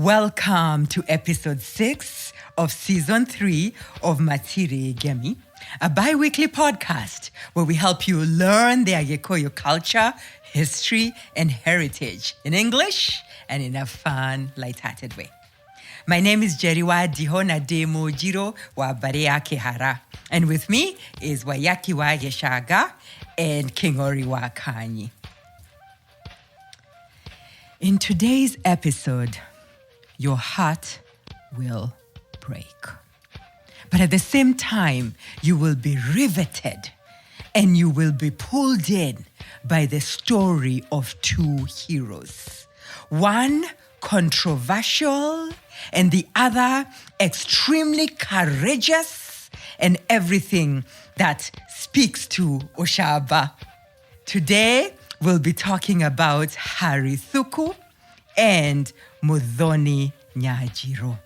Welcome to episode 6 of season 3 of Matire Gemi, a bi-weekly podcast where we help you learn the Kikuyu culture, history, and heritage in English and in a fun, light-hearted way. My name is Jeriwa Demo Jiro wa Barea Kehara, and with me is Wayaki wa Yeshaga and Kingori wa Kanyi. In today's episode, your heart will break. But at the same time, you will be riveted and you will be pulled in by the story of two heroes. One controversial and the other extremely courageous and everything that speaks to Oshaba. Today, we'll be talking about Harry Thuku and Muthoni Nyanjiru.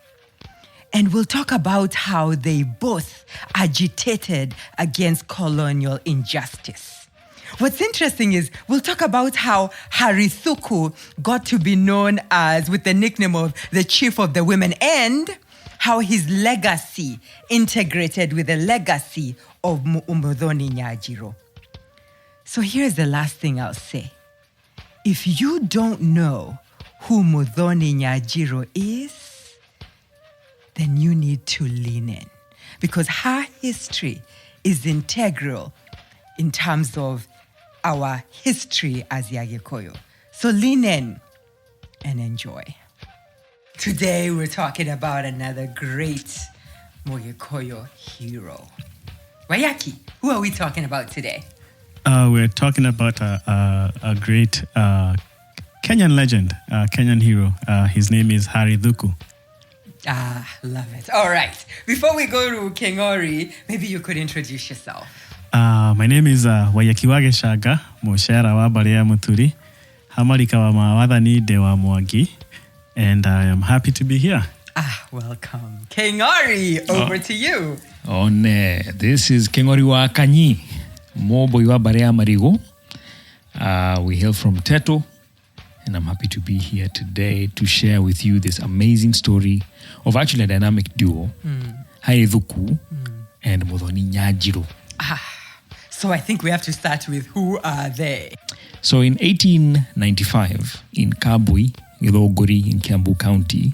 And we'll talk about how they both agitated against colonial injustice. What's interesting is we'll talk about how Harry Thuku got to be known as, with the nickname of the Chief of the Women, and how his legacy integrated with the legacy of Muthoni Nyanjiru. So here's the last thing I'll say. If you don't know who Muthoni Nyanjiru is, then you need to lean in, because her history is integral in terms of our history as Kikuyu. So lean in and enjoy. Today we're talking about another great Kikuyu hero. Wayaki, who are we talking about today? We're talking about a great Kenyan legend, Kenyan hero. His name is Harry Thuku. Love it. All right. Before we go to Kingori, maybe you could introduce yourself. My name is Wayakiwage Shaga, Moshera wa Barea Muturi, Hamarika wa Mawadhani de wa Mwagi, and I am happy to be here. Welcome. Kingori, over to you. This is Kingori wa Kanyi, Mobo wa Barea Marigo. We hail from Teto, and I'm happy to be here today to share with you this amazing story of actually a dynamic duo, Harry Thuku and Muthoni Nyanjiru. So I think we have to start with who are they? So in 1895, in Kabui, Githogori in Kiambu County,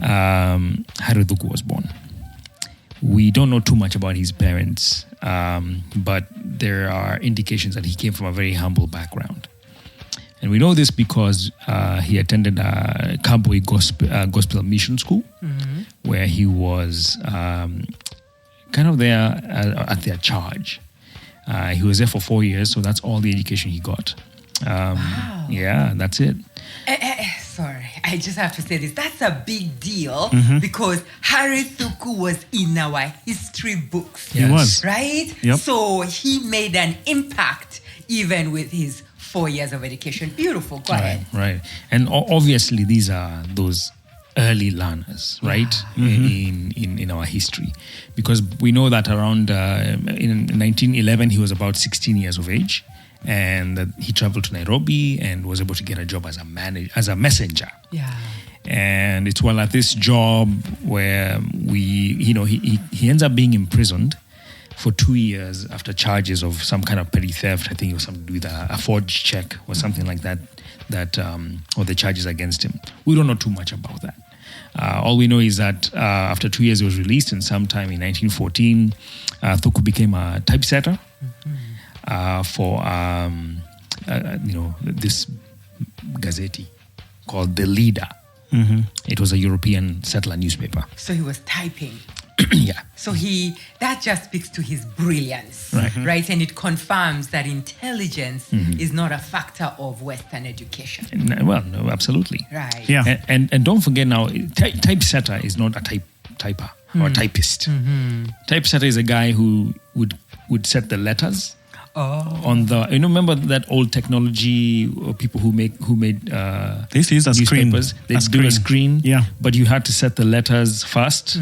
Harry Thuku was born. We don't know too much about his parents, but there are indications that he came from a very humble background. And we know this because he attended a Kabui gospel mission school, where he was kind of there at their charge. He was there for 4 years, so that's all the education he got. Wow. Yeah, that's it. Sorry, I just have to say this. That's a big deal because Harry Thuku was in our history books. Yes. He was. Right? Yep. So he made an impact even with his 4 years of education. Beautiful. Go ahead. Right. And obviously these are those early learners, right? In our history. Because we know that around in 1911 he was about 16 years of age, and he traveled to Nairobi and was able to get a job as a messenger. Yeah. And it's while at this job where he ends up being imprisoned for 2 years after charges of some kind of petty theft. I think it was something to do with a forged check or something like that, or the charges against him. We don't know too much about that. All we know is that after 2 years he was released, and sometime in 1914, Thuku became a typesetter for this gazette called The Leader. It was a European settler newspaper. So he was typing. Yeah. So that just speaks to his brilliance, right? And it confirms that intelligence is not a factor of Western education. Well, no, absolutely. Right. Yeah. And don't forget now, typesetter is not a typer or a typist. Typesetter is a guy who would set the letters on the. Remember that old technology, people who made this is a newspapers. Screen. They do a screen. Yeah. But you had to set the letters first,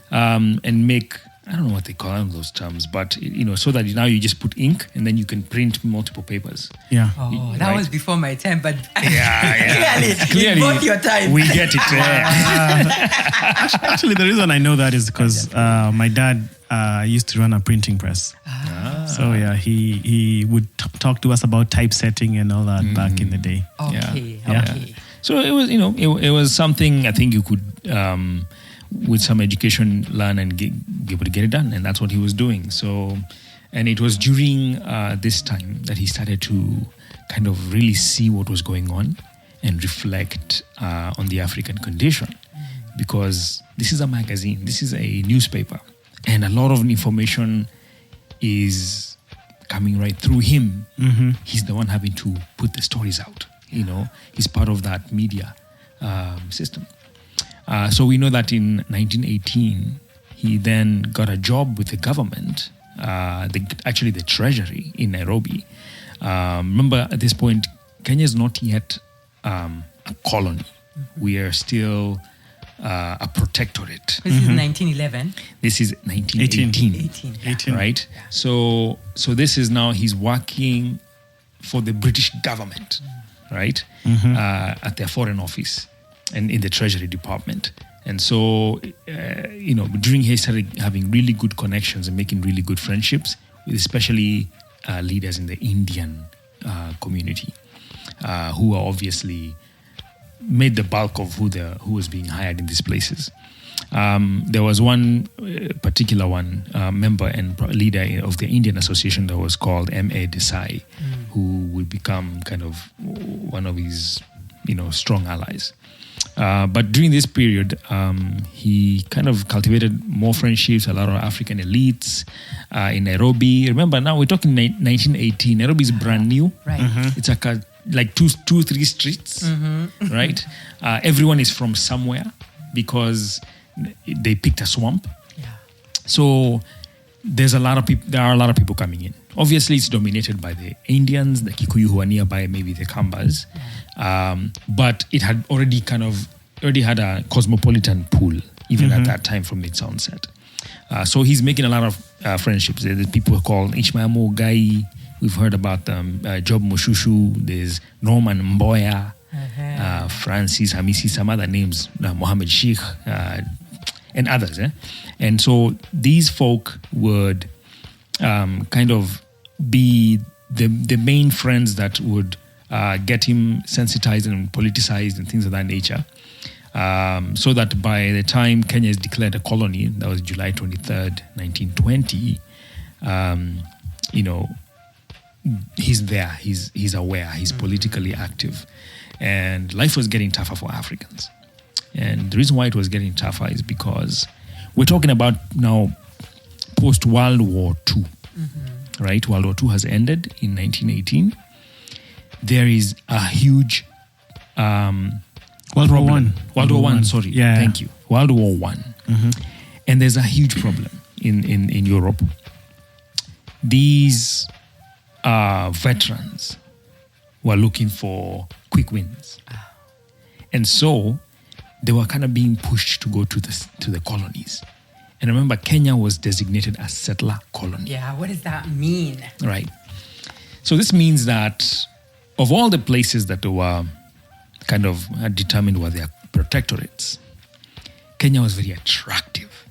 and make I don't know what they call those terms, but so that now you just put ink and then you can print multiple papers. Yeah. Oh, that was before my time, but Clearly, both your time. we get it. Actually, the reason I know that is because my dad used to run a printing press. So yeah, he would talk to us about typesetting and all that back in the day. Okay. So it was, it was something I think you could, with some education, learn and be able to get it done, and that's what he was doing. So, and it was during this time that he started to kind of really see what was going on and reflect on the African condition, because this is a magazine, this is a newspaper, and a lot of information is coming right through him. He's the one having to put the stories out. He's part of that media system. So we know that in 1918, he then got a job with the government, actually the treasury in Nairobi. Remember, at this point, Kenya is not yet a colony. We are still a protectorate. This is 1911. This is 1918. 18. Right? So this is now, he's working for the British government, right? At their foreign office and in the Treasury Department. And so, during he started having really good connections and making really good friendships, with especially leaders in the Indian community, who are obviously made the bulk of who was being hired in these places. There was one particular member and leader of the Indian Association that was called M.A. Desai, who would become kind of one of his, strong allies. But during this period, he kind of cultivated more friendships, a lot of African elites in Nairobi. Remember, now we're talking 1918. Nairobi is brand new. Right. It's like two, three streets, right? Everyone is from somewhere because they picked a swamp. Yeah. So there are a lot of people coming in. Obviously, it's dominated by the Indians, the Kikuyu who are nearby, maybe the Kambas. But it had already had a cosmopolitan pool, even at that time from its onset. So he's making a lot of friendships. There's people called Ishmael Gai. We've heard about them. Job Mushushu. There's Norman Mboya, Francis Hamisi, some other names, Mohammed Sheikh, and others. And so these folk would kind of be the main friends that would get him sensitized and politicized and things of that nature. So that by the time Kenya is declared a colony, that was July 23rd, 1920, he's there, he's aware, he's politically active. And life was getting tougher for Africans. And the reason why it was getting tougher is because we're talking about now post-World War II, right? World War II has ended in 1918. There is a huge World War One. World War One, sorry. Yeah. Thank you. World War One. And there's a huge problem in Europe. These veterans were looking for quick wins. And so they were kind of being pushed to go to the colonies. And remember, Kenya was designated a settler colony. Yeah, what does that mean? Right. So this means that of all the places that were kind of determined were their protectorates, Kenya was very attractive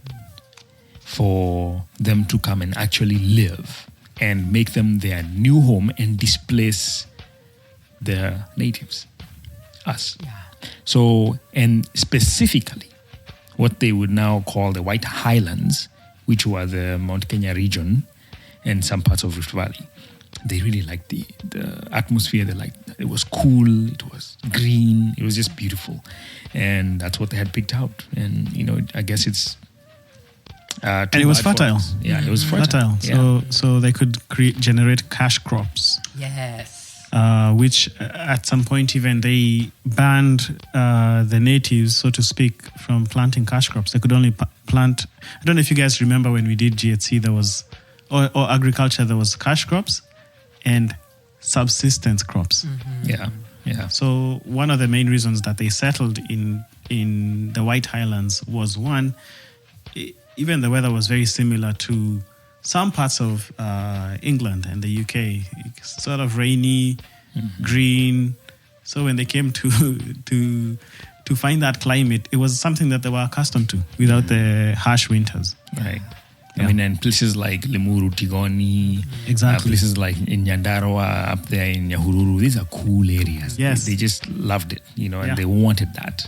for them to come and actually live and make them their new home and displace their natives, us. Yeah. So, and specifically, what they would now call the White Highlands, which were the Mount Kenya region and some parts of Rift Valley. They really liked the atmosphere. They liked it was cool, it was green, it was just beautiful. And that's what they had picked out. And, I guess it's... and it was fertile. Yeah, it was fertile. So they could generate cash crops. Yes. Which at some point even they banned the natives, so to speak, from planting cash crops. They could only plant... I don't know if you guys remember when we did GHC, there was... Or agriculture, there was cash crops and subsistence crops. Yeah. So one of the main reasons that they settled in the White Highlands was, one, even the weather was very similar to some parts of England and the UK. It's sort of rainy, green. So when they came to find that climate, it was something that they were accustomed to without the harsh winters. Right. Yeah. I mean, and places like Limuru, Tigoni, Exactly. places like in Nyandarua, up there in Nyahururu, these are cool areas. Yes. They just loved it, and Yeah. they wanted that.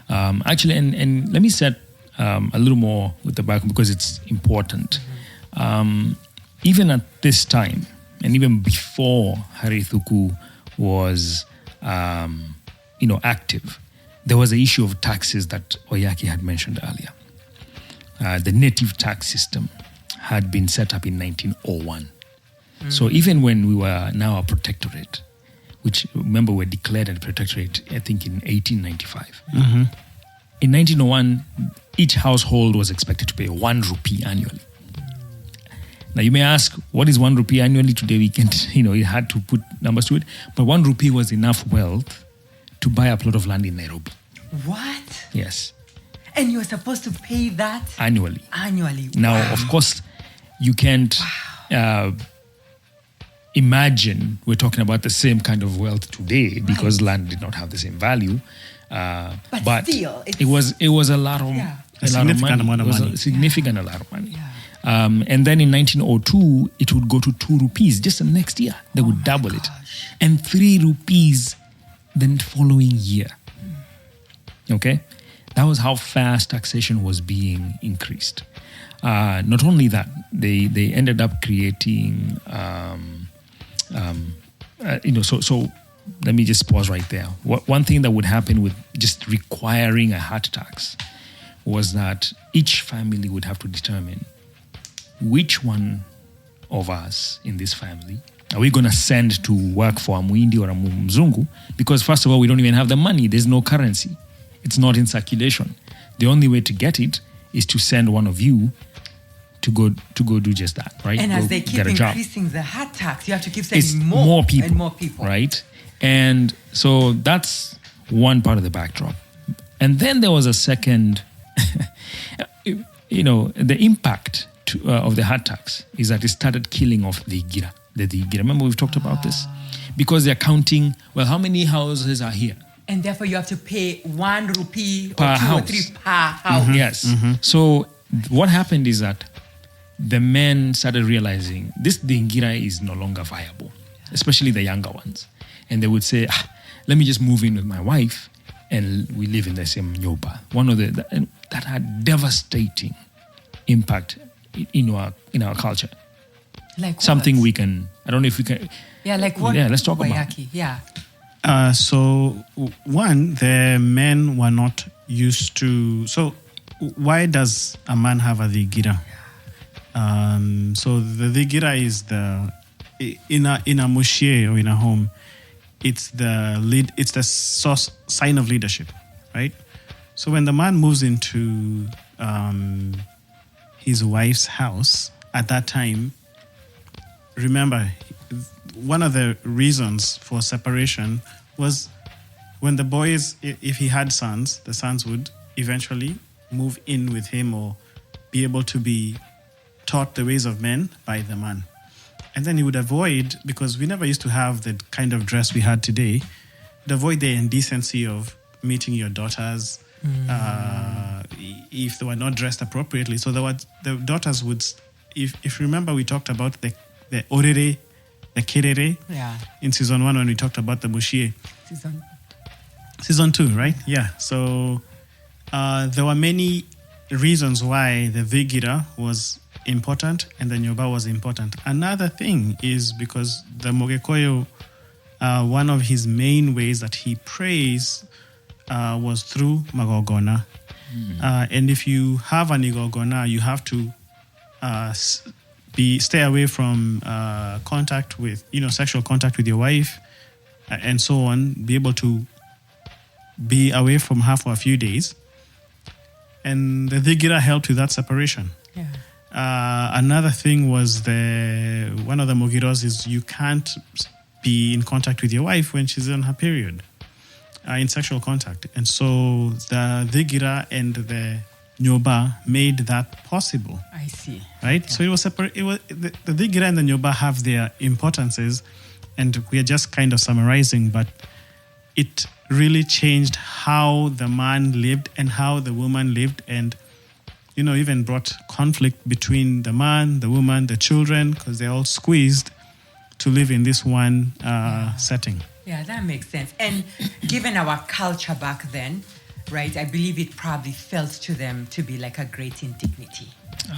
Actually, and let me set a little more with the back because it's important. Even at this time, and even before Harry Thuku was, active, there was the issue of taxes that Oyaki had mentioned earlier. The native tax system had been set up in 1901. So even when we were now a protectorate, which remember were declared a protectorate, I think in 1895. In 1901, each household was expected to pay 1 rupee annually. Now you may ask, what is 1 rupee annually? Today we can't, you had to put numbers to it. But 1 rupee was enough wealth to buy a plot of land in Nairobi. What? Yes. And you're supposed to pay that Annually. annually. Now, Wow. of course, you can't imagine we're talking about the same kind of wealth today because land did not have the same value. But still, it was a lot of Yeah. A significant amount of It was money. a significant amount of money. Yeah. And then in 1902, it would go to 2 rupees. Just the next year, they would double it, gosh. and 3 rupees the following year. Okay, that was how fast taxation was being increased. Not only that, they ended up creating, So let me just pause right there. One thing that would happen with just requiring a hard tax was that each family would have to determine which one of us in this family are we going to send to work for a Muhindi or a Mzungu? Because first of all, we don't even have the money. There's no currency. It's not in circulation. The only way to get it is to send one of you to go do just that, right? And Go as they keep get a job. increasing the hard tax, you have to keep It's sending more people, and more people. right? And so that's one part of the backdrop. And then there was a second, the impact of the hard tax is that it started killing off the Igira. Remember we've talked about this? Because they're counting, well, how many houses are here? And therefore you have to pay 1 rupee Per or 2 or house. 3 per house. Yes. So what happened is that the men started realizing this Dingira is no longer viable, especially the younger ones. And they would say, let me just move in with my wife and we live in the same nyoba. And that had devastating impact in our culture. Like Something what? we can, I don't know if we can. Yeah, like what? Yeah, let's talk about Wayaki, yeah. So one, the men were not used to. So why does a man have a digira? So the digira is in a moshie or in a home. It's the lead. It's the sign of leadership, right? So when the man moves into his wife's house at that time, remember, one of the reasons for separation was when the boys, if he had sons, the sons would eventually move in with him or be able to be taught the ways of men by the man. And then he would avoid, because we never used to have the kind of dress we had today, would avoid the indecency of meeting your daughters if they were not dressed appropriately. So the daughters would, if you remember, we talked about the orere, the kerere in season 1 when we talked about the mushie. Season 2, right? Yeah. So there were many reasons why the Vigira was important and the Nyoba was important. Another thing is because the Mogekoyo, one of his main ways that he prays was through Magogona. And if you have an Igogona, you have to stay away from contact with, sexual contact with your wife and so on, be able to be away from her for a few days. And the Digira helped with that separation. Yeah. Another thing was one of the Mogiros is you can't be in contact with your wife when she's on her period, in sexual contact. And so the Digira and the Nyoba made that possible. I see. Right? Okay. So it was separate. It was the Digira and the Nyoba have their importances, and we are just kind of summarizing, but it really changed how the man lived and how the woman lived, and even brought conflict between the man, the woman, the children, because they're all squeezed to live in this one setting. Yeah, that makes sense. And given our culture back then, right, I believe it probably felt to them to be like a great indignity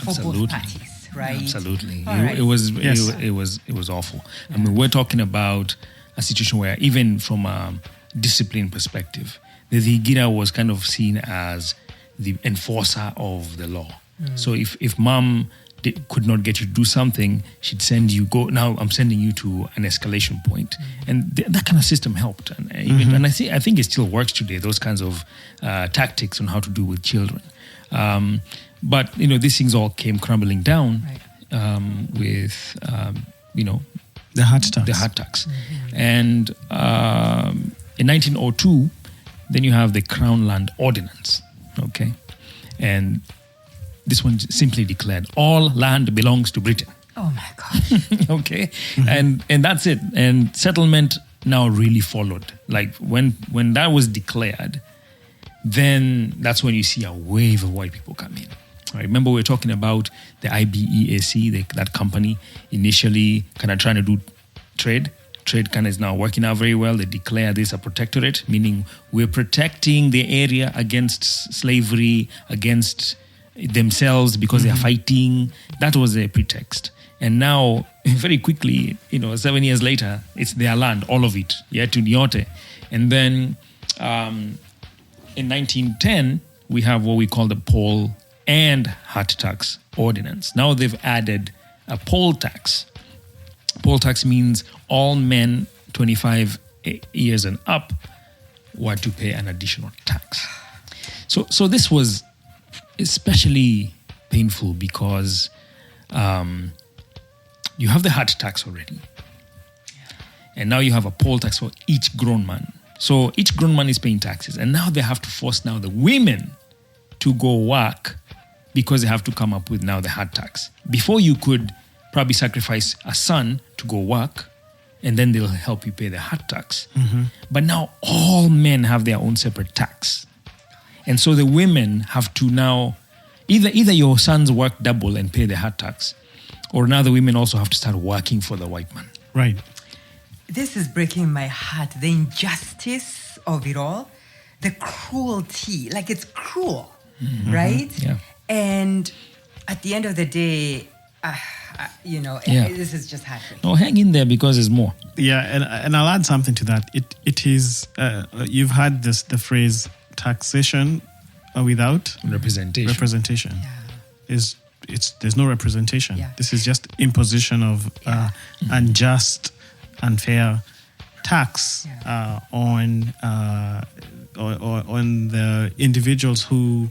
for both parties, right? Absolutely. Right. It was Yes. it was awful. I mean, we're talking about a situation where even from a discipline perspective, the Digira was kind of seen as the enforcer of the law. So if mom could not get you to do something, she'd send you, now I'm sending you to an escalation point. And that kind of system helped. And and I think it still works today, those kinds of tactics on how to do with children. But, these things all came crumbling down with, The hard tax. the hard tax. And in 1902, then you have the Crown Land Ordinance, okay? And this one simply declared all land belongs to Britain. Oh my gosh. Okay, and that's it. And settlement now really followed. Like when that was declared, then that's when you see a wave of white people come in. I remember we were talking about the IBEAC, that company initially kind of trying to do trade. Trade kind of is now working out very well. They declare this a protectorate, meaning we're protecting the area against slavery, against themselves because they're fighting. That was a pretext. And now, very quickly, 7 years later, it's their land, all of it, to Nyote. And then in 1910, we have what we call the poll and hard tax ordinance. Now they've added a poll tax. Poll tax means all men 25 years and up were to pay an additional tax. So this was especially painful because you have the hard tax already. And now you have a poll tax for each grown man. So each grown man is paying taxes. And now they have to force now the women to go work because they have to come up with now the hard tax. Before you could probably sacrifice a son to go work and then they'll help you pay the hard tax. But now all men have their own separate tax. And so the women have to now, either your sons work double and pay the hard tax, or now the women also have to start working for the white man. Right. This is breaking my heart. The injustice of it all, the cruelty, like it's cruel, right? Yeah. And at the end of the day, this is just heartbreaking. No, hang in there because there's more. Yeah, and I'll add something to that. It is, you've had the phrase taxation without Representation. There's no representation. Yeah. This is just imposition of unjust, unfair tax on the individuals who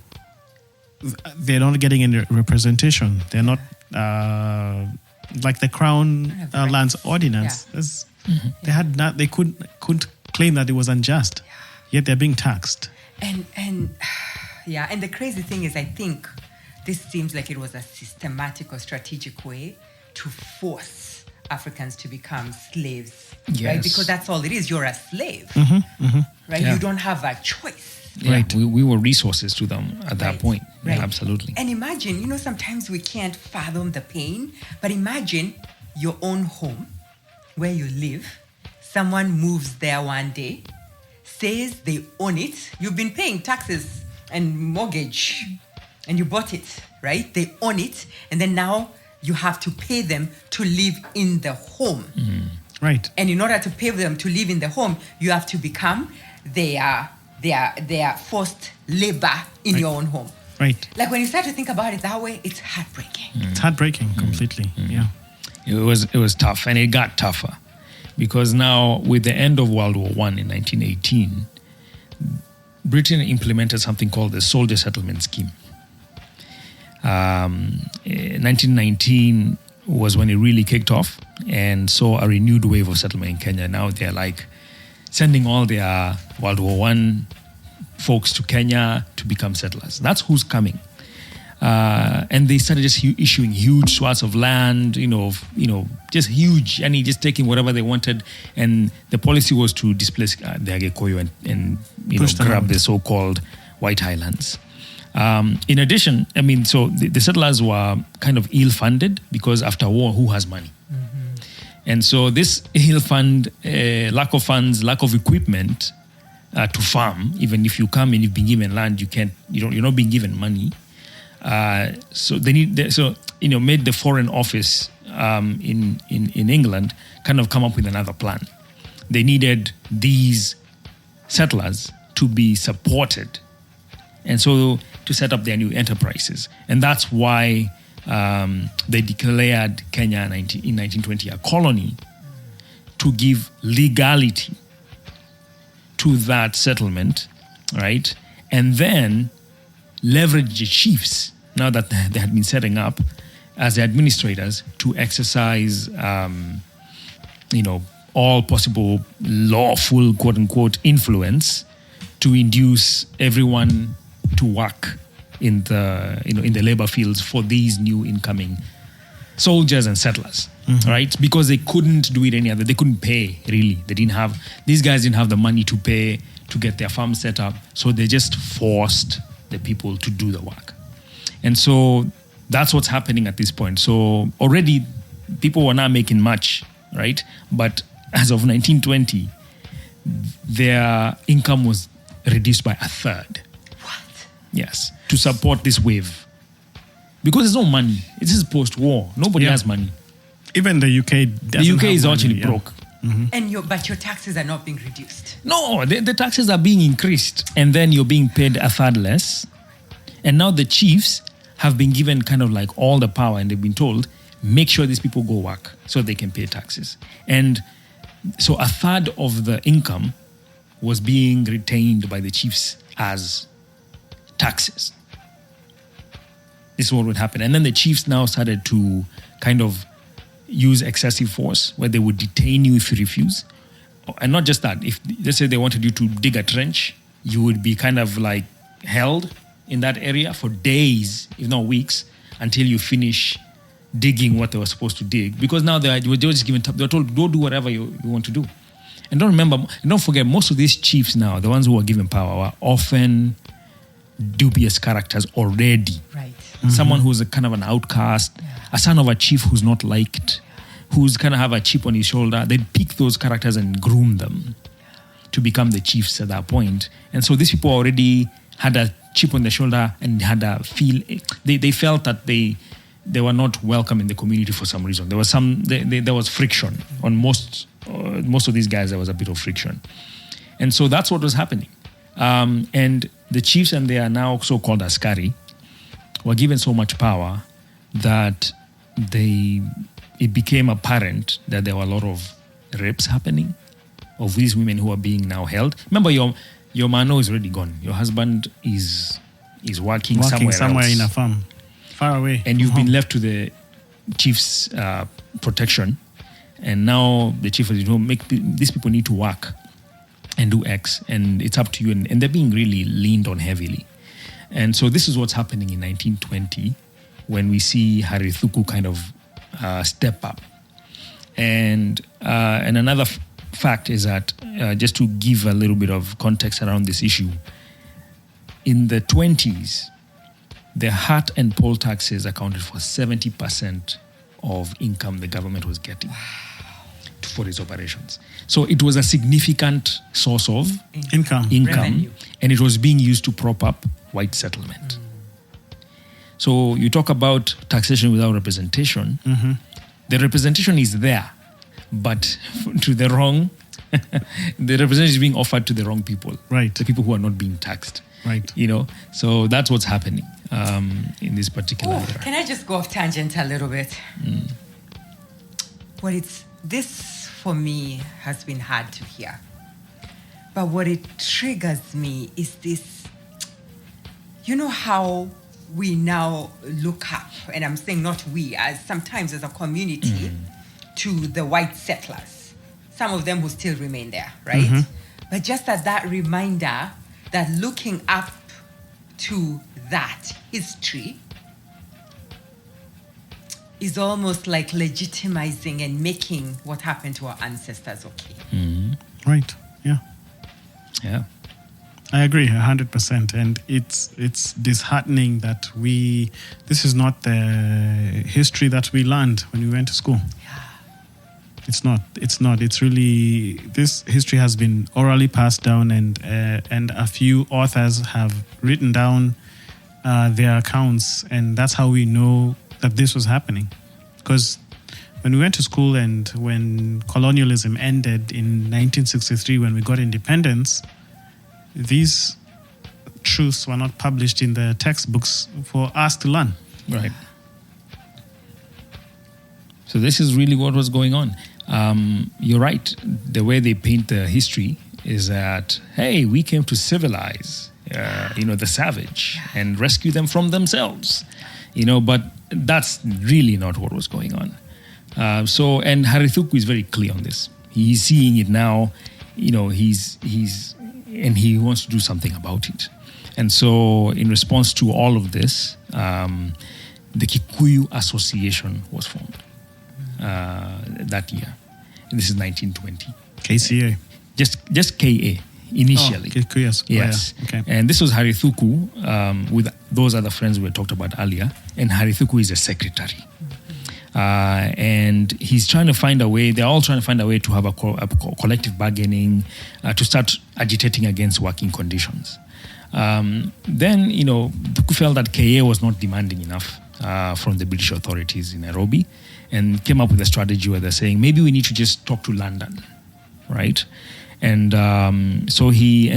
they're not getting any representation. They're not like the Crown Lands Ordinance. They had not. They couldn't claim that it was unjust. Yet they're being taxed. And the crazy thing is, I think this seems like it was a systematic or strategic way to force Africans to become slaves, right? Because that's all it is. You're a slave, right? Yeah. You don't have a choice. Yeah, Right. we were resources to them at that point. Right. Yeah, absolutely. And imagine, sometimes we can't fathom the pain, but imagine your own home where you live. Someone moves there one day, says they own it. You've been paying taxes and mortgage and you bought it, right? They own it. And then now you have to pay them to live in the home. Right. And in order to pay them to live in the home, you have to become their forced labor in your own home. Right. Like when you start to think about it that way, it's heartbreaking. It's heartbreaking completely. Yeah. It was tough, and it got tougher because now with the end of World War I in 1918, Britain implemented something called the Soldier Settlement Scheme. 1919 was when it really kicked off and saw a renewed wave of settlement in Kenya. Now they're like sending all their World War I folks to Kenya to become settlers. That's who's coming. And they started just issuing huge swaths of land, just huge, and just taking whatever they wanted. And the policy was to displace the Kikuyu and grab the so-called White Highlands. In addition, so the settlers were kind of ill-funded because after war, who has money? And so this ill-fund, lack of funds, lack of equipment to farm, even if you come and you've been given land, you're not being given money. So they made the Foreign Office in England kind of come up with another plan. They needed these settlers to be supported, and so to set up their new enterprises. And that's why they declared Kenya in 1920 a colony, to give legality to that settlement, right? And then leverage the chiefs, now that they had been setting up as the administrators, to exercise, all possible lawful, quote unquote, influence to induce everyone to work in the labor fields for these new incoming soldiers and settlers, right? Because they couldn't do it any other. They couldn't pay, really. These guys didn't have the money to pay to get their farm set up, so they just forced the people to do the work. And so that's what's happening at this point. So already people were not making much, right? But as of 1920, their income was reduced by a third. What? Yes, to support this wave. Because there's no money. This is post-war. Nobody has money. Even the UK doesn't. The UK is money, actually broke. And but your taxes are not being reduced. No, the taxes are being increased, and then you're being paid a third less. And now the chiefs have been given kind of like all the power, and they've been told, make sure these people go work so they can pay taxes. And so a third of the income was being retained by the chiefs as taxes. This is what would happen. And then the chiefs now started to kind of use excessive force, where they would detain you if you refuse. And not just that, if let's say they wanted you to dig a trench, you would be kind of like held in that area for days, if not weeks, until you finish digging what they were supposed to dig. Because now they were just given, they were told, go do whatever you want to do. And don't forget, most of these chiefs now, the ones who were given power, were often dubious characters already. Right. Someone who's a kind of an outcast, a son of a chief who's not liked, who's kind of have a chip on his shoulder. They'd pick those characters and groom them to become the chiefs at that point. And so these people already had a chip on their shoulder and had a they felt that they were not welcome in the community for some reason. There was there was friction on most of these guys. There was a bit of friction, and so that's what was happening. And the chiefs, and they are now so-called askari, were given so much power that it became apparent that there were a lot of rapes happening of these women who are being now held. Remember, your mano is already gone. Your husband is working somewhere else, in a farm, far away, and you've been left to the chief's protection. And now the chief has these people need to work and do X, and it's up to you. And they're being really leaned on heavily. And so this is what's happening in 1920 when we see Harry Thuku kind of step up. And another fact is that, just to give a little bit of context around this issue, in the 20s, the hat and poll taxes accounted for 70% of income the government was getting for its operations. So it was a significant source of income, Revenue. And it was being used to prop up white settlement. So you talk about taxation without representation. The representation is there, but to the wrong, the representation is being offered to the wrong people. Right. The people who are not being taxed. Right. So that's what's happening in this particular era. Can I just go off tangent a little bit? This for me has been hard to hear. But what it triggers me is this, how we now look up, and I'm saying not we, as sometimes as a community, to the white settlers. Some of them will still remain there, right? But just as that reminder that looking up to that history is almost like legitimizing and making what happened to our ancestors okay. Right. Yeah. Yeah. I agree 100%, and it's disheartening that this is not the history that we learned when we went to school. Yeah. It's not. It's really, this history has been orally passed down, and a few authors have written down their accounts, and that's how we know that this was happening. Because when we went to school and when colonialism ended in 1963, when we got independence, these truths were not published in the textbooks for us to learn. Right. So this is really what was going on. You're right. The way they paint the history is that, hey, we came to civilize, the savage and rescue them from themselves, but that's really not what was going on. And Harry Thuku is very clear on this. He's seeing it now, and he wants to do something about it. And so in response to all of this, the Kikuyu Association was formed that year. And this is 1920. KCA. Just KA initially. Oh, Kikuyu. Yes. Oh, yeah. Okay. And this was Harry Thuku with those other friends we talked about earlier. And Harry Thuku is a secretary. And he's trying to find a way, they're all trying to find a way to have a collective bargaining, to start agitating against working conditions. Then, Thuku felt that KA was not demanding enough from the British authorities in Nairobi, and came up with a strategy where they're saying, maybe we need to just talk to London, right? And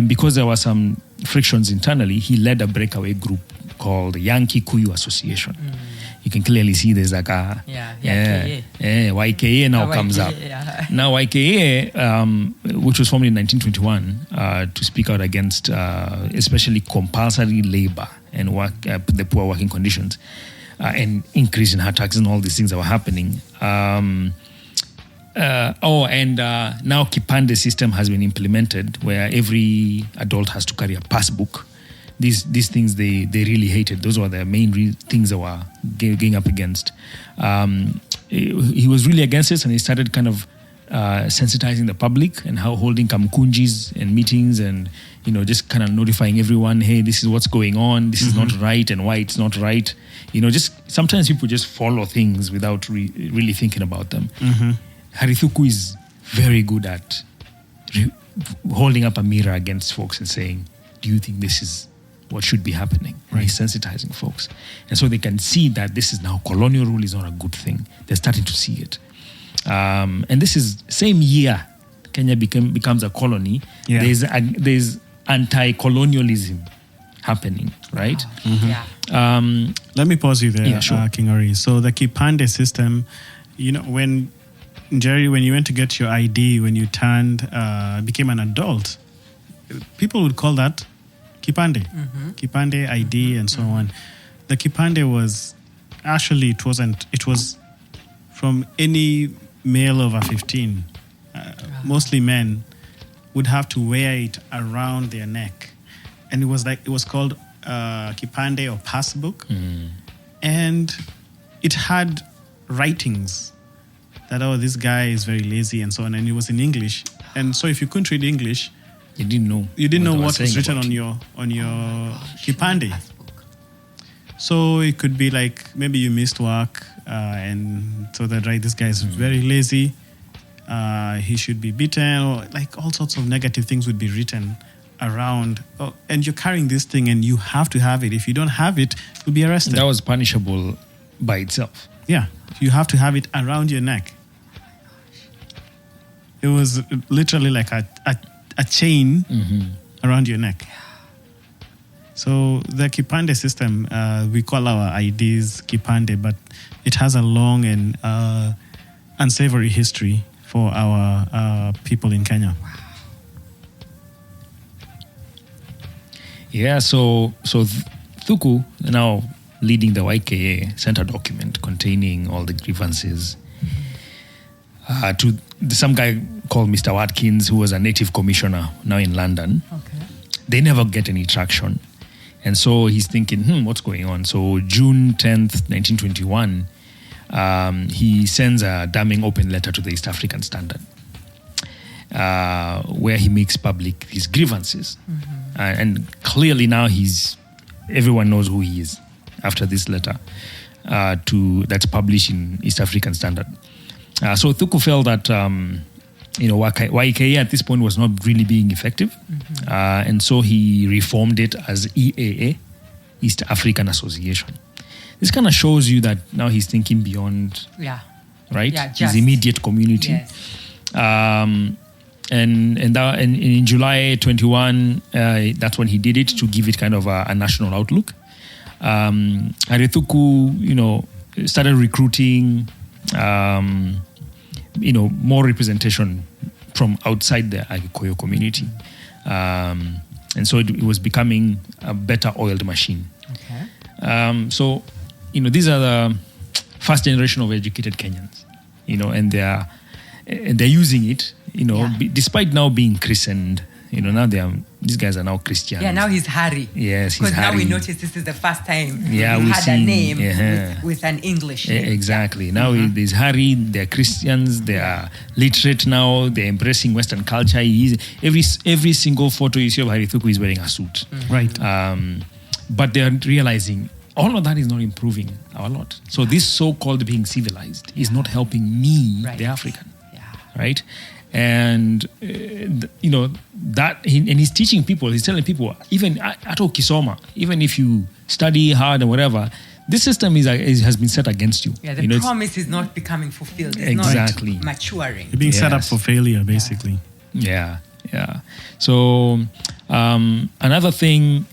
because there were some frictions internally, he led a breakaway group called the Young Kikuyu Association. You can clearly see there's like a YKA now comes up. Yeah. Now YKA, which was formed in 1921 to speak out against especially compulsory labor and the poor working conditions and increase in hard taxes and all these things that were happening. Now Kipande system has been implemented where every adult has to carry a passbook. These things they really hated. Those were the main things they were going up against. He was really against this, and he started kind of sensitizing the public and how holding kamkunjis and meetings and just kind of notifying everyone, hey, this is what's going on, this is not right, and why it's not right. Just sometimes people just follow things without really thinking about them. Harry Thuku is very good at holding up a mirror against folks and saying, do you think this is what should be happening? Right. He's sensitizing folks. And so they can see that this is now colonial rule is not a good thing. They're starting to see it. And this is same year Kenya becomes a colony. Yeah. There's anti-colonialism happening, right? Yeah. Let me pause you there, yeah, sure. King Ori. So the Kipande system, when Jerry, when you went to get your ID, when you became an adult, people would call that Kipande. Kipande ID and so on. The Kipande was actually, it was from any male over 15, mostly men, would have to wear it around their neck. And it was called Kipande or passbook. And it had writings that, this guy is very lazy and so on. And it was in English. And so if you couldn't read English, you didn't know what was written on your Kipande. So it could be like maybe you missed work, and so that this guy is very lazy. He should be beaten, or like all sorts of negative things would be written around. And you're carrying this thing, and you have to have it. If you don't have it, you'll be arrested. That was punishable by itself. Yeah, you have to have it around your neck. It was literally like a chain around your neck. So the Kipande system, we call our IDs Kipande, but it has a long and unsavory history for our people in Kenya. Yeah, so Thuku, now leading the YKA, sent a document containing all the grievances to some guy called Mr. Watkins, who was a native commissioner now in London. Okay. They never get any traction. And so he's thinking, what's going on? So June 10th, 1921, he sends a damning open letter to the East African Standard, where he makes public his grievances. And clearly now everyone knows who he is after this letter that's published in East African Standard. So Thuku felt that YKA at this point was not really being effective, and so he reformed it as EAA, East African Association. This kind of shows you that now he's thinking beyond, right? Yeah, his immediate community. Yes. And in July 21, that's when he did it to give it kind of a national outlook. Harry Thuku, started recruiting, more representation from outside the Kikuyu community. And so it was becoming a better oiled machine. Okay. So, these are the first generation of educated Kenyans, and they're using it, despite now being christened. Now these guys are now Christians. Yeah, now he's Harry. Yes, he's Harry. Because now we notice this is the first time we had see, a name with an English name. Exactly. Now there's Harry, they're Christians, they are literate now, they're embracing Western culture. Every single photo you see of Harry Thuku is wearing a suit. Right. But they're realizing all of that is not improving our lot. So this so-called being civilized is not helping me, the African. Yeah. Right? And that he's teaching people, he's telling people, even at Kisoma, even if you study hard and whatever, this system has been set against you. Yeah, the promise is not becoming fulfilled. It's exactly. not maturing. You're being set up for failure, basically. Yeah. So another thing,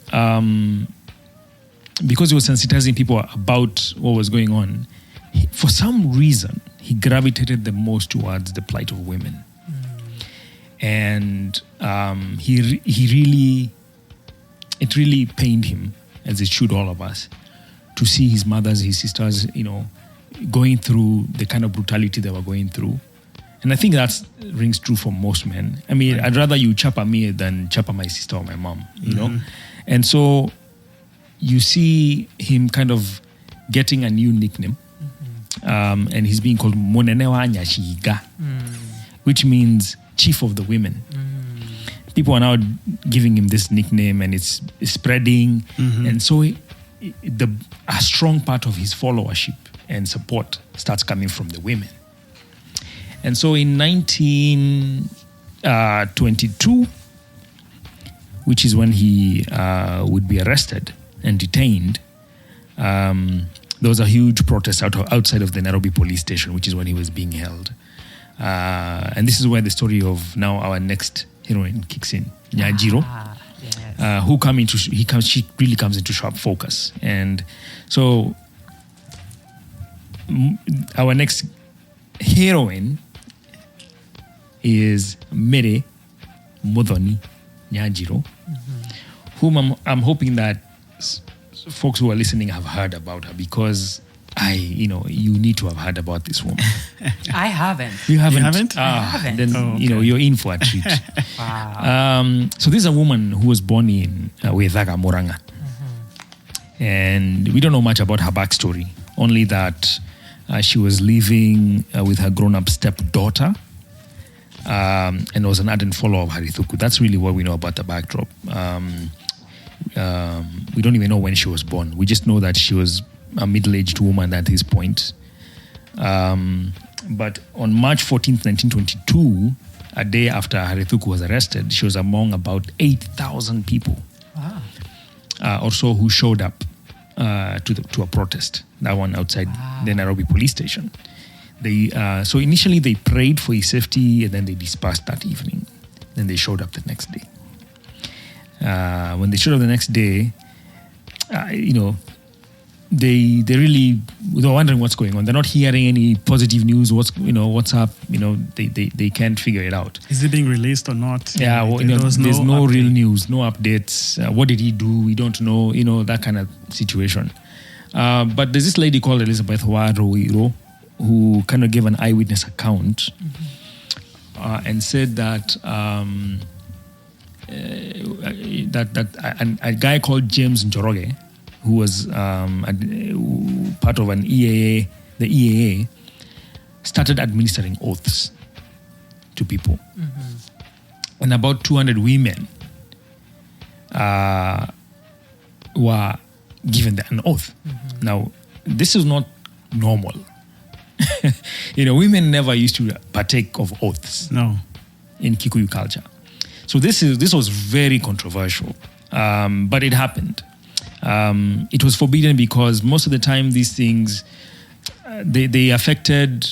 because he was sensitizing people about what was going on, for some reason, he gravitated the most towards the plight of women. And it really pained him, as it should all of us, to see his mothers, his sisters, going through the kind of brutality they were going through. And I think that rings true for most men. I mean, I'd rather you chapa me than chapa my sister or my mom, you know? And so you see him kind of getting a new nickname. And he's being called Monenewa Nyashiga, which means chief of the women. People are now giving him this nickname, and it's spreading. And so a strong part of his followership and support starts coming from the women. And so in 1922, which is when he would be arrested and detained, there was a huge protest outside of the Nairobi police station, which is when he was being held. And this is where the story of now our next heroine kicks in, Nyanjirû, she really comes into sharp focus. And so our next heroine is Mûthoni Nyanjiru, whom I'm hoping that folks who are listening have heard about her, because you need to have heard about this woman. I haven't. You haven't? You haven't? I haven't. Then, okay. You're in for a treat. Wow. So this is a woman who was born in Weithaga, Murang'a. And we don't know much about her backstory, only that she was living with her grown-up stepdaughter, and was an ardent follower of Harry Thuku. That's really what we know about the backdrop. We don't even know when she was born. We just know that she was a middle-aged woman at this point. But on March 14th, 1922, a day after Harry Thuku was arrested, she was among about 8,000 people or so who showed up to a protest, that one outside the Nairobi police station. So initially they prayed for his safety, and then they dispersed that evening. Then they showed up the next day. When they showed up the next day, they really were wondering what's going on. They're not hearing any positive news. What's up? They can't figure it out. Is it being released or not? Yeah, there's no real news, no updates. What did he do? We don't know. That kind of situation. But there's this lady called Elizabeth Waruiru, who kind of gave an eyewitness account and said that a guy called James Njoroge, who was part of an EAA the EAA, started administering oaths to people. And about 200 women were given an oath. Now, this is not normal. Women never used to partake of oaths. No. In Kikuyu culture. So this was very controversial, but it happened. It was forbidden because most of the time these things, they affected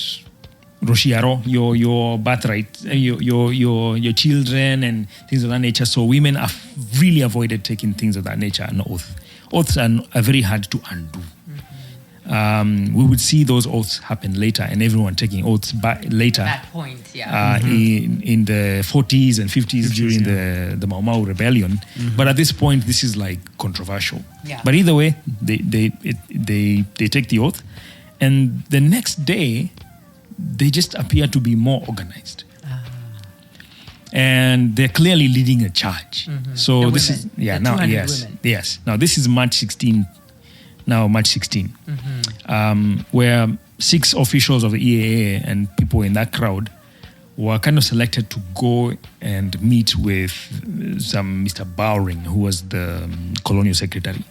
Roshiaro, your birthright, your children and things of that nature. So women have really avoided taking things of that nature, an oath. Oaths are very hard to undo. We would see those oaths happen later, and everyone taking oaths later. At that point, yeah. In the 40s and 50s during the Mau Mau rebellion. But at this point, this is like controversial. Yeah. But either way, they take the oath, and the next day, they just appear to be more organized. And they're clearly leading a charge. So The this women, is the now 200 women. yes. Now this is March 16. Now March 16, where 6 officials of the EAA and people in that crowd were kind of selected to go and meet with some Mr. Bowring, who was the colonial secretary,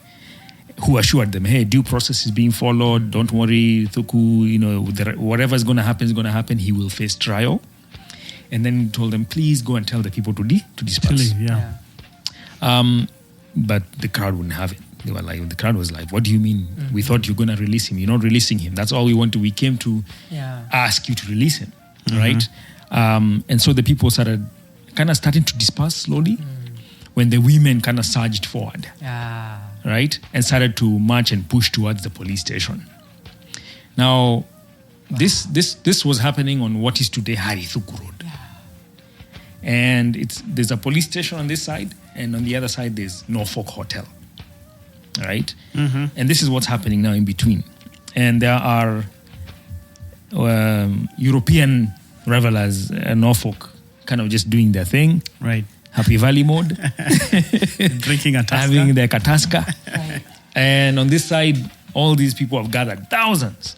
who assured them, hey, due process is being followed. Don't worry, Thuku, whatever is going to happen is going to happen. He will face trial. And then told them, please go and tell the people to disperse. But the crowd wouldn't have it. They were like, the crowd was like, what do you mean? We thought you were going to release him. You're not releasing him. That's all we want to. We came to ask you to release him, right? And so the people started starting to disperse slowly when the women kind of surged forward, right? And started to march and push towards the police station. Now, this was happening on what is today Harry Thuku Road. And there's a police station on this side, and on the other side, there's Norfolk Hotel. Right? And this is what's happening now in between. And there are European revelers in Norfolk kind of just doing their thing. Right. Happy Valley mode. Drinking a Tusker. Having their Kataska. And on this side, all these people have gathered, thousands.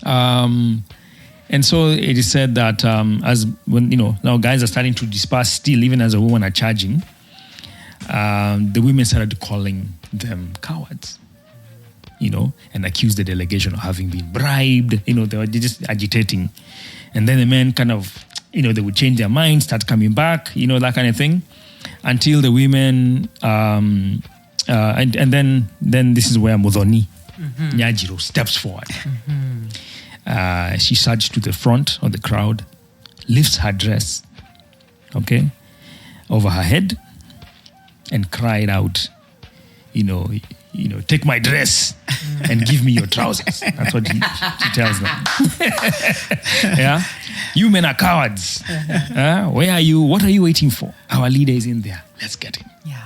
And so it is said that now guys are starting to disperse still, even as the women are charging, the women started calling them cowards, and accused the delegation of having been bribed. They were just agitating. And then the men kind of, they would change their minds, start coming back, that kind of thing, until the women, and then this is where Muthoni Nyanjiru steps forward. She surged to the front of the crowd, lifts her dress, over her head, and cried out, take my dress and give me your trousers. That's what she tells them. Yeah, you men are cowards. Where are you? What are you waiting for? Our leader is in there. Let's get him. Yeah.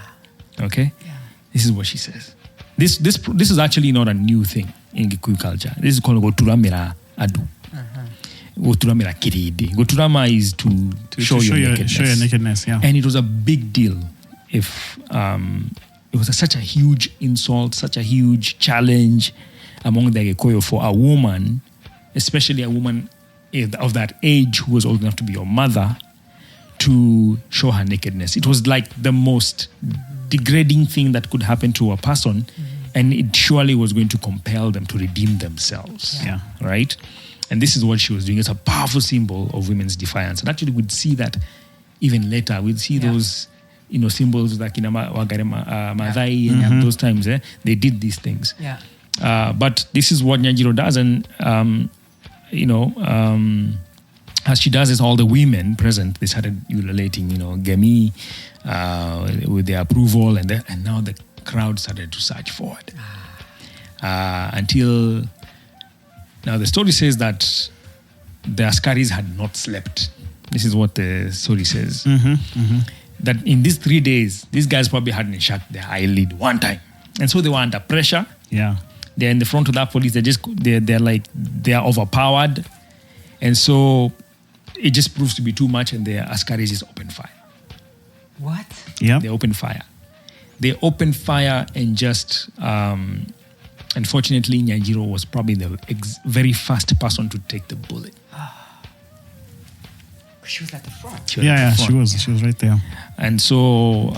Okay. Yeah. This is what she says. This is actually not a new thing in Kikuyu culture. This is called Goturamira Adu. Goturamira Kiridi. Goturama is to show your nakedness. Show your nakedness, yeah. And it was a big deal if it was such a huge insult, such a huge challenge among the Gikuyu for a woman, especially a woman of that age who was old enough to be your mother, to show her nakedness. It was like the most degrading thing that could happen to a person, and it surely was going to compel them to redeem themselves. Yeah. Right? And this is what she was doing. It's a powerful symbol of women's defiance. And actually we'd see that even later. We'd see those symbols like Madai and those times. They did these things. Yeah. But this is what Nyanjirû does. And, as she does this, all the women present, they started ululating, Gemi, with their approval. And now the crowd started to surge forward. Until... Now, the story says that the Askaris had not slept. This is what the story says. That in these 3 days, these guys probably hadn't shut their eyelid one time. And so they were under pressure. Yeah. They're in the front of that police. They're overpowered. And so it just proves to be too much, and the Askaris just open fire. What? Yeah. They open fire. They open fire and just Unfortunately, Nyanjirû was probably the very first person to take the bullet. She was at the front. She was at the front. She was right there. And so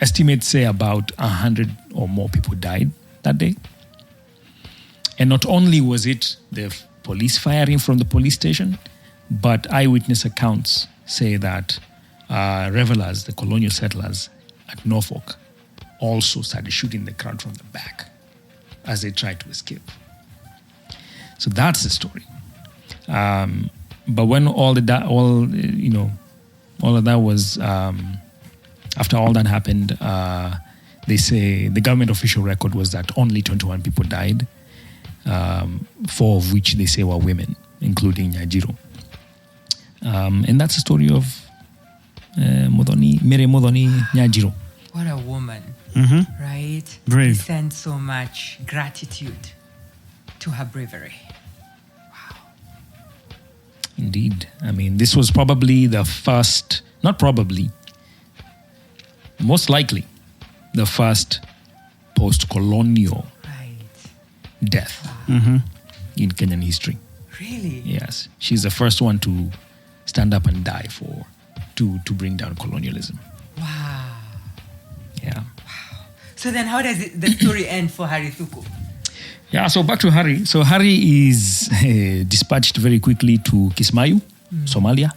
estimates say about 100 or more people died that day. And not only was it the police firing from the police station, but eyewitness accounts say that revelers, the colonial settlers at Norfolk, also started shooting the crowd from the back as they tried to escape. So that's the story. But when all of that was after all that happened, they say the government official record was that only 21 people died, 4 of which they say were women, including Nyanjirû. And that's the story of Mûthoni Nyanjiru. What a woman, right? Brave. We send so much gratitude to her bravery. Indeed. I mean, this was probably the first, not probably, most likely the first post-colonial death in Kenyan history. Really? Yes. She's the first one to stand up and die to bring down colonialism. Wow. Yeah. So then how does the story end for Harry Thuku? Yeah, so back to Harry. So Harry is dispatched very quickly to Kismayu, Somalia,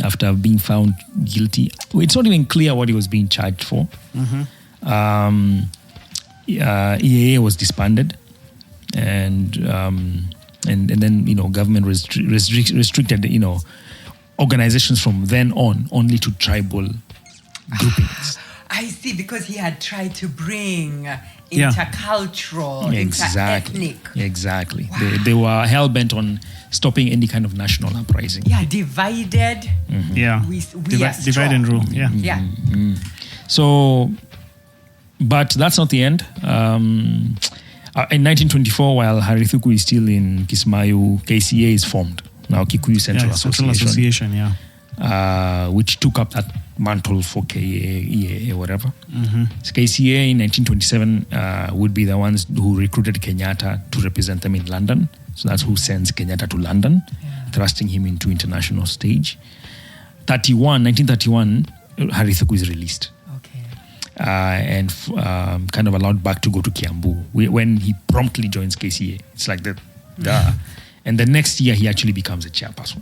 after being found guilty. It's not even clear what he was being charged for. EAA was disbanded, and then government restricted organizations from then on only to tribal groupings. I see, because he had tried to bring intercultural, interethnic. Exactly. Wow. They were hell-bent on stopping any kind of national uprising. Yeah, divided. Yeah. We are strong. Divide and rule. Yeah. Yeah. So, but that's not the end. In 1924, while Harry Thuku is still in Kismayu, KCA is formed. Now Kikuyu Central Association. Which took up that mantle for EAA, whatever. So KCA in 1927 would be the ones who recruited Kenyatta to represent them in London. So that's who sends Kenyatta to London, thrusting him into international stage. 1931, Harry Thuku is released. Okay. And kind of allowed back to go to Kiambu when he promptly joins KCA. It's like that. And the next year, he actually becomes a chairperson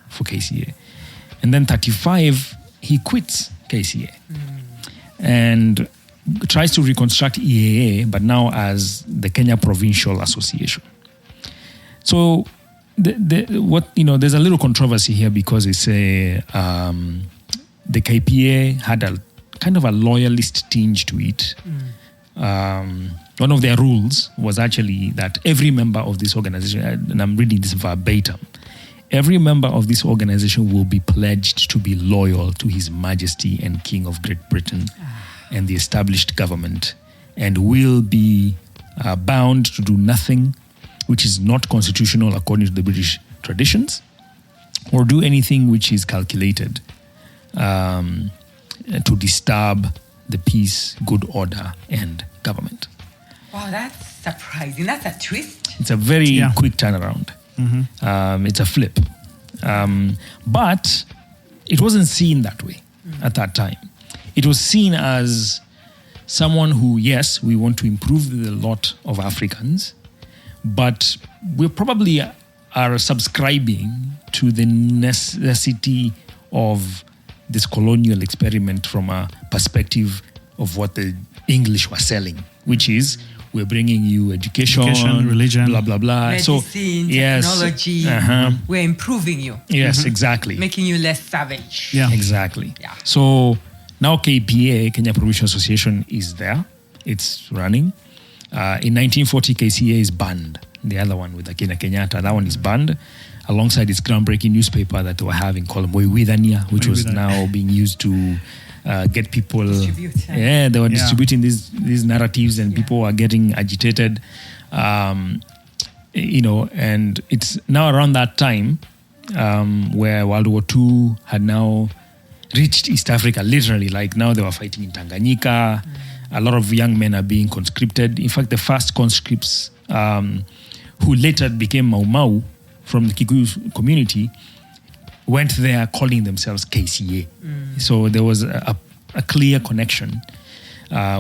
for KCA. And then 35, he quits KCA and tries to reconstruct EAA, but now as the Kenya Provincial Association. So there's a little controversy here because it's the KPA had a kind of a loyalist tinge to it. One of their rules was actually that every member of this organization, and I'm reading this verbatim, every member of this organization will be pledged to be loyal to His Majesty and King of Great Britain and the established government, and will be bound to do nothing which is not constitutional according to the British traditions, or do anything which is calculated to disturb the peace, good order, and government. Wow, that's surprising. That's a twist. It's a very quick turnaround. It's a flip. But it wasn't seen that way at that time. It was seen as someone who, yes, we want to improve the lot of Africans, but we probably are subscribing to the necessity of this colonial experiment from a perspective of what the English were selling, which is we're bringing you education, religion, blah, blah, blah. Medicine, technology. We're improving you. Yes, exactly. Making you less savage. Yeah. Exactly. Yeah. So now KPA, Kenya Provincial Association, is there. It's running. In 1940, KCA is banned. The other one with Akina Kenyatta, that one is banned, alongside its groundbreaking newspaper that they were having called Weithaga, which was now being used to get people. They were distributing these narratives, and people were getting agitated. And it's now around that time where World War II had now reached East Africa, literally. Like now they were fighting in Tanganyika. A lot of young men are being conscripted. In fact, the first conscripts who later became Mau Mau from the Kikuyu community went there calling themselves KCA. So there was a clear connection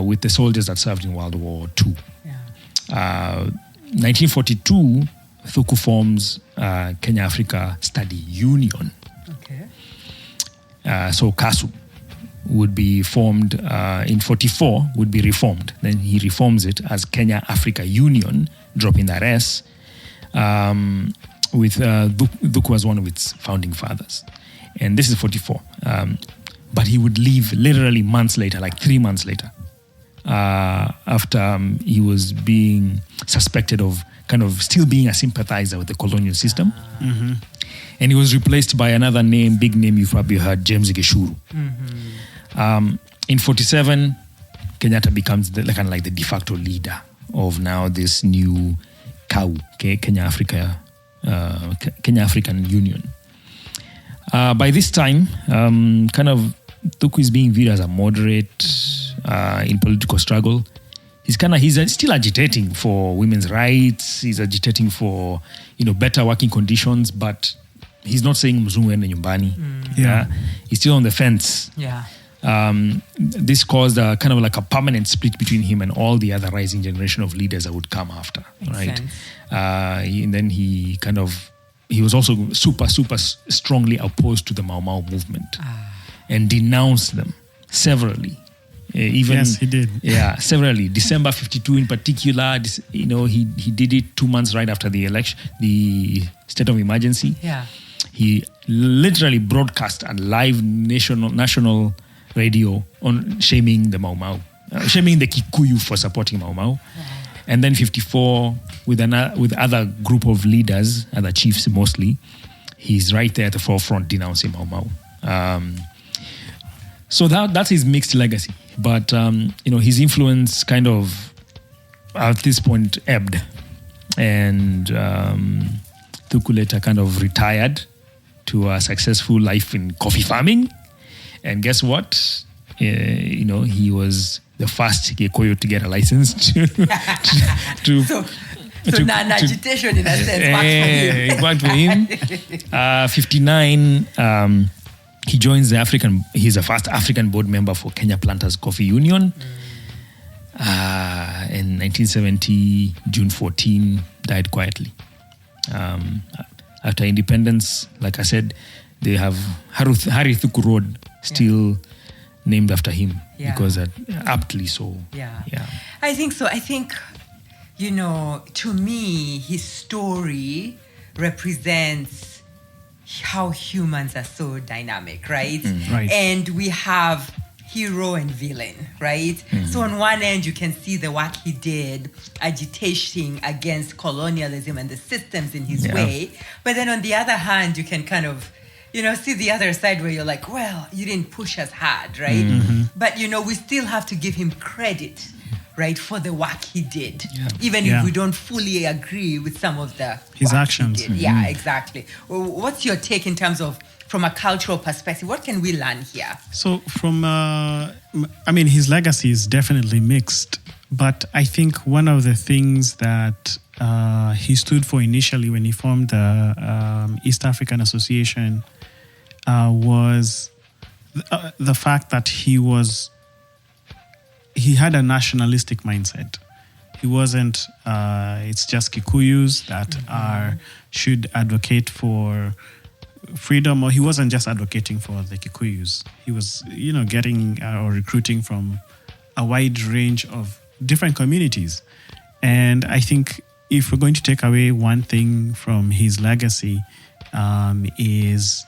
with the soldiers that served in World War II. 1942, Thuku forms Kenya Africa Study Union. So KASU would be formed in 44, would be reformed. Then he reforms it as Kenya Africa Union, dropping that S, with Thuku as one of its founding fathers. And this is 44. But he would leave literally months later, like 3 months later, after he was being suspected of kind of still being a sympathizer with the colonial system. And he was replaced by another name, big name you've probably heard, James Gishuru. In 47, Kenyatta becomes kind of like the de facto leader of now this new KAU, Kenya African Union. By this time, kind of Thuku is being viewed as a moderate in political struggle. He's still agitating for women's rights. He's agitating for better working conditions, but he's not saying mzungu ende nyumbani. He's still on the fence. This caused a kind of like a permanent split between him and all the other rising generation of leaders that would come after. Right? And then he was also super strongly opposed to the Mau Mau movement and denounced them severally. Yes, he did. Yeah, severally. December 52 in particular, he did it 2 months right after the election, the state of emergency. He literally broadcast a live national radio on shaming the Mau Mau, shaming the Kikuyu for supporting Mau Mau. And then 54, with other group of leaders, other chiefs mostly, he's right there at the forefront denouncing Mau Mau. So that's his mixed legacy. But, his influence kind of, at this point, ebbed. And Thuku later kind of retired to a successful life in coffee farming. And guess what? He was the first Kikuyu to get a license So non-agitation in a sense worked for him. It worked for him. 59, he joins he's the first African board member for Kenya Planters Coffee Union. In 1970, June 14, died quietly. After independence, like I said, they have Harry Thuku Road still named after him because aptly so. I think so. I think, to me, his story represents how humans are so dynamic, right? Right. And we have hero and villain, right? So on one end, you can see the work he did agitating against colonialism and the systems in his way. But then on the other hand, you can kind of, see the other side where you're like, well, you didn't push us hard, right? But, we still have to give him credit, right, for the work he did, even if we don't fully agree with some of his actions. He did. Yeah, exactly. Well, what's your take in terms of, from a cultural perspective, what can we learn here? So his legacy is definitely mixed, but I think one of the things that he stood for initially when he formed the East African Association was the fact that he had a nationalistic mindset. He wasn't, it's just Kikuyus that should advocate for freedom, or he wasn't just advocating for the Kikuyus. He was, getting or recruiting from a wide range of different communities. And I think if we're going to take away one thing from his legacy, is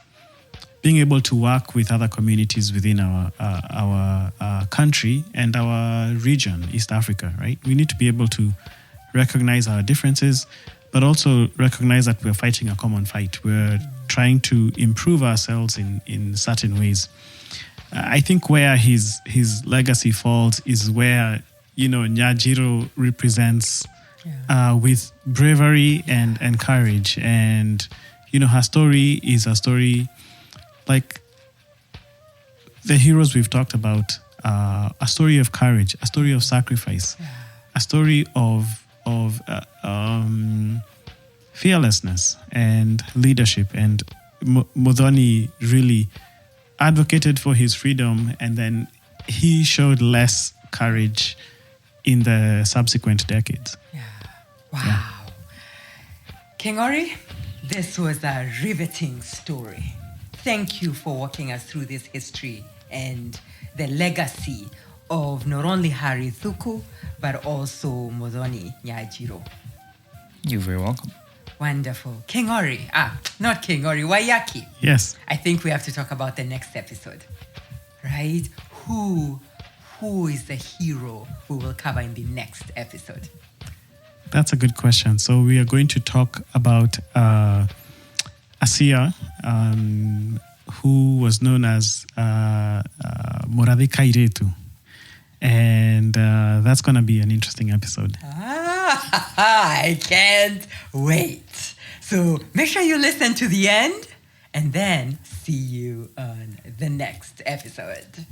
being able to work with other communities within our country and our region, East Africa, right? We need to be able to recognize our differences, but also recognize that we're fighting a common fight. We're trying to improve ourselves in certain ways. I think where his legacy falls is where, Nyanjirû represents with bravery and courage. And, her story is a story like the heroes we've talked about a story of courage, a story of sacrifice, a story of fearlessness and leadership. And Mûthoni really advocated for his freedom, and then he showed less courage in the subsequent decades. Yeah. Wow. King Ori, this was a riveting story. Thank you for walking us through this history and the legacy of not only Harry Thuku, but also Muthoni Nyanjiru. You're very welcome. Wonderful. King Ori. Not King Ori, Waiyaki. Yes. I think we have to talk about the next episode, right? Who is the hero we will cover in the next episode? That's a good question. So we are going to talk about Asia, who was known as Kairetu. And that's going to be an interesting episode. I can't wait. So make sure you listen to the end, and then see you on the next episode.